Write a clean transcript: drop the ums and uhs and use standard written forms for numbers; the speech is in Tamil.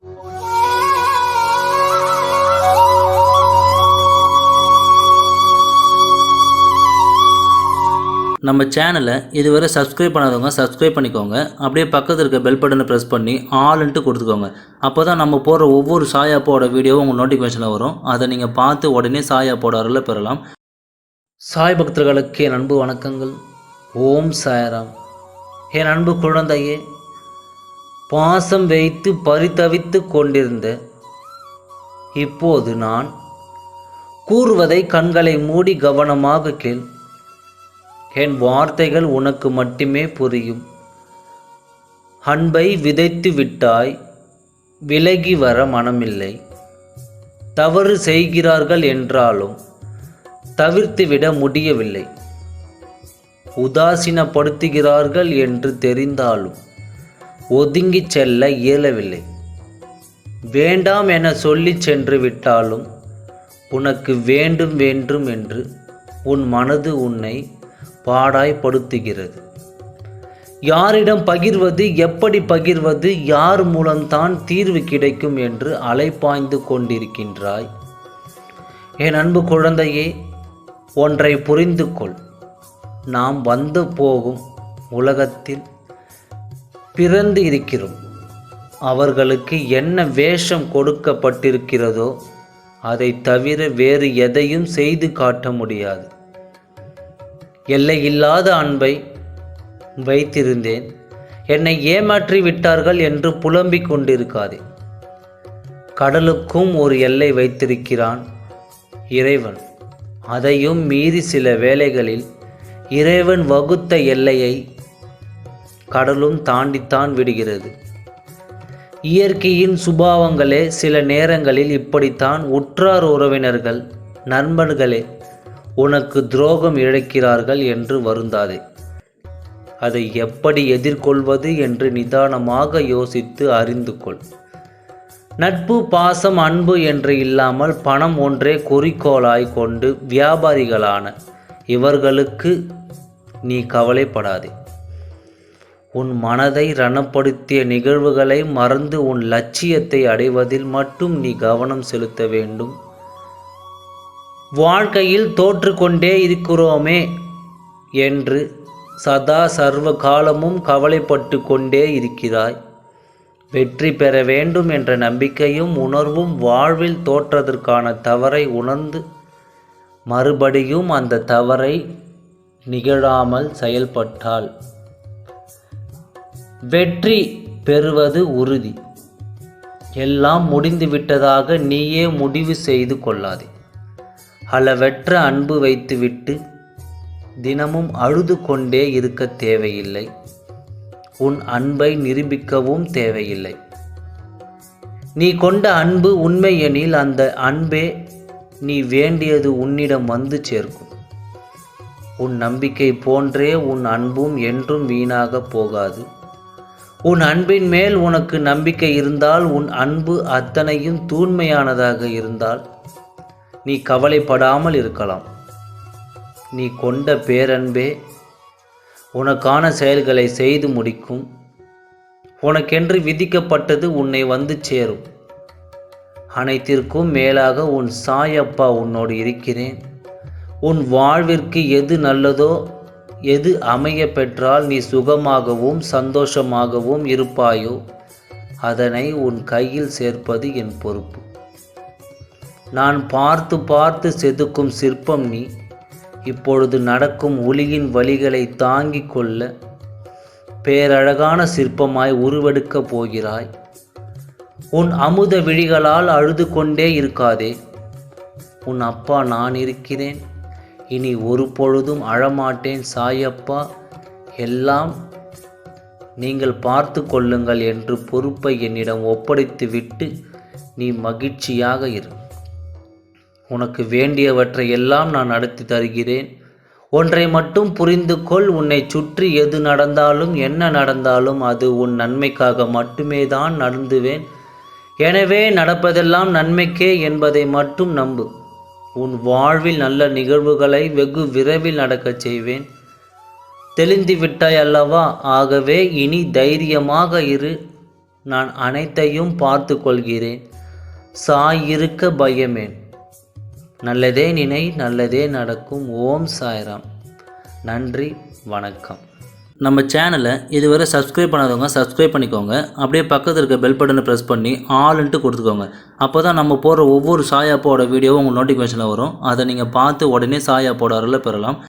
நம்ம சேனலை இதுவரை சப்ஸ்கிரைப் பண்ணாதவங்க சப்ஸ்கிரைப் பண்ணிக்கோங்க. அப்படியே பக்கத்தில் இருக்க பெல் பட்டனை ப்ரெஸ் பண்ணி ஆல்ன்ட்டு கொடுத்துக்கோங்க. அப்போ தான் நம்ம போடுற ஒவ்வொரு சாய் அப்போட வீடியோவும் உங்கள் நோட்டிஃபிகேஷனில் வரும். அதை நீங்கள் பார்த்து உடனே சாய் அப்போட அருளை பெறலாம். சாய் பக்தர்களுக்கு என் அன்பு வணக்கங்கள். ஓம் சாய்ராம். என் அன்பு குழந்தையே, பாசம் வைத்து பரிதவித்து கொண்டிருந்த இப்போது நான் கூறுவதை கண்களை மூடி கவனமாக கேள். என் வார்த்தைகள் உனக்கு மட்டுமே புரியும். அன்பை விதைத்து விட்டாய், விலகி வர மனமில்லை. தவறு செய்கிறார்கள் என்றாலும் தவிர்த்துவிட முடியவில்லை. உதாசீனப்படுத்துகிறார்கள் என்று தெரிந்தாலும் ஒதுங்கிச் செல்ல இயலவில்லை. வேண்டாம் என சொல்லி சென்று விட்டாலும் உனக்கு வேண்டும் வேண்டும் என்று உன் மனது உன்னை பாடாய்படுத்துகிறது. யாரிடம் பகிர்வது, எப்படி பகிர்வது, யார் மூலம்தான் தீர்வு கிடைக்கும் என்று அலைப்பாய்ந்து கொண்டிருக்கின்றாய். என் அன்பு குழந்தையே, ஒன்றை புரிந்து கொள். நாம் வந்து போகும் உலகத்தில் பிறந்து இருக்கிறோம். அவர்களுக்கு என்ன வேஷம் கொடுக்கப்பட்டிருக்கிறதோ அதை தவிர வேறு எதையும் செய்து காட்ட முடியாது. எல்லையில்லாத அன்பை வைத்திருந்தேன், என்னை ஏமாற்றி விட்டார்கள் என்று புலம்பிக் கொண்டிருக்காதே. கடலுக்கும் ஒரு எல்லை வைத்திருக்கிறான் இறைவன். அதையும் மீறி சில வேளைகளில் இறைவன் வகுத்த எல்லையை கடலும் தாண்டித்தான் விடுகிறது. இயற்கையின் சுபாவங்களே சில நேரங்களில் இப்படித்தான். உற்றார் உறவினர்கள், நண்பர்களே உனக்கு துரோகம் இழைக்கிறார்கள் என்று வருந்தாதே. அதை எப்படி எதிர்கொள்வது என்று நிதானமாக யோசித்து அறிந்து கொள். நட்பு, பாசம், அன்பு என்று இல்லாமல் பணம் ஒன்றே குறிக்கோளாய் கொண்டு வியாபாரிகளான இவர்களுக்கு நீ கவலைப்படாதே. உன் மனதை ரணப்படுத்திய நிகழ்வுகளை மறந்து உன் லட்சியத்தை அடைவதில் மட்டும் நீ கவனம் செலுத்த வேண்டும். வாழ்க்கையில் தோற்றுக்கொண்டே இருக்கிறோமே என்று சதா சர்வ காலமும் கவலைப்பட்டு கொண்டே இருக்கிறாய். வெற்றி பெற வேண்டும் என்ற நம்பிக்கையும் உணர்வும் வாழ்வில் தோற்றதற்கான தவறை உணர்ந்து மறுபடியும் அந்த தவறை நிகழாமல் செயல்பட்டால் வெற்றி பெறுவது உறுதி. எல்லாம் முடிந்துவிட்டதாக நீயே முடிவு செய்து கொள்ளாதே. அளவற்ற அன்பு வைத்துவிட்டு தினமும் அழுது கொண்டே இருக்க தேவையில்லை. உன் அன்பை நிரூபிக்கவும் தேவையில்லை. நீ கொண்ட அன்பு உண்மையெனில் அந்த அன்பே நீ வேண்டியது உன்னிடம் வந்து சேர்க்கும். உன் நம்பிக்கை போன்றே உன் அன்பும் என்றும் வீணாக போகாது. உன் அன்பின் மேல் உனக்கு நம்பிக்கை இருந்தால், உன் அன்பு அத்தனையும் தூய்மையானதாக இருந்தால் நீ கவலைப்படாமல் இருக்கலாம். நீ கொண்ட பேரன்பே உனக்கான செயல்களை செய்து முடிக்கும். உனக்கென்று விதிக்கப்பட்டது உன்னை வந்து சேரும். அனைத்திற்கும் மேலாக உன் சாயப்பா உன்னோடு இருக்கிறேன். உன் வாழ்விற்கு எது நல்லதோ, எது அமைய பெற்றால் நீ சுகமாகவும் சந்தோஷமாகவும் இருப்பாயோ அதனை உன் கையில் சேர்ப்பது என் பொறுப்பு. நான் பார்த்து பார்த்து செதுக்கும் சிற்பம் நீ. இப்பொழுது நடக்கும் ஒளியின் வழிகளை தாங்கிக் கொள்ள பேரழகான சிற்பமாய் உருவெடுக்கப் போகிறாய். உன் அமுத விழிகளால் அழுது கொண்டே இருக்காதே. உன் அப்பா நான் இருக்கிறேன். இனி ஒரு பொழுதும் அழமாட்டேன் சாயப்பா. எல்லாம் நீங்கள் பார்த்து கொள்ளுங்கள் என்று பொறுப்பை என்னிடம் ஒப்படைத்து விட்டு நீ மகிழ்ச்சியாக இரு. உனக்கு வேண்டியவற்றை எல்லாம் நான் நடத்தி தருகிறேன். ஒன்றை மட்டும் புரிந்து கொள். உன்னை சுற்றி எது நடந்தாலும் என்ன நடந்தாலும் அது உன் நன்மைக்காக மட்டுமே தான் நடந்துவேன். எனவே நடப்பதெல்லாம் நன்மைக்கே என்பதை மட்டும் நம்பு. உன் வாழ்வில் நல்ல நிகழ்வுகளை வெகு விரைவில் நடக்கச் செய்வேன். தெளிந்து விட்டாய் அல்லவா? ஆகவே இனி தைரியமாக இரு. நான் அனைத்தையும் பார்த்து கொள்கிறேன். சாய் இருக்க பயமேன். நல்லதே நினை, நல்லதே நடக்கும். ஓம் சாய்ராம். நன்றி, வணக்கம். நம்ம சேனலை இதுவரை சப்ஸ்கிரைப் பண்ணாதவங்க சப்ஸ்கிரைப் பண்ணிக்கோங்க. அப்படியே பக்கத்தில் இருக்க பெல் பட்டனை ப்ரெஸ் பண்ணி ஆல்ன்ட்டு கொடுத்துக்கோங்க. அப்போ தான் நம்ம போடுற ஒவ்வொரு சாய் ஆப்போட வீடியோவும் உங்களுக்கு நோட்டிஃபிகேஷனில் வரும். அதை நீங்கள் பார்த்து உடனே சாய் ஆப்போட அருளை பெறலாம்.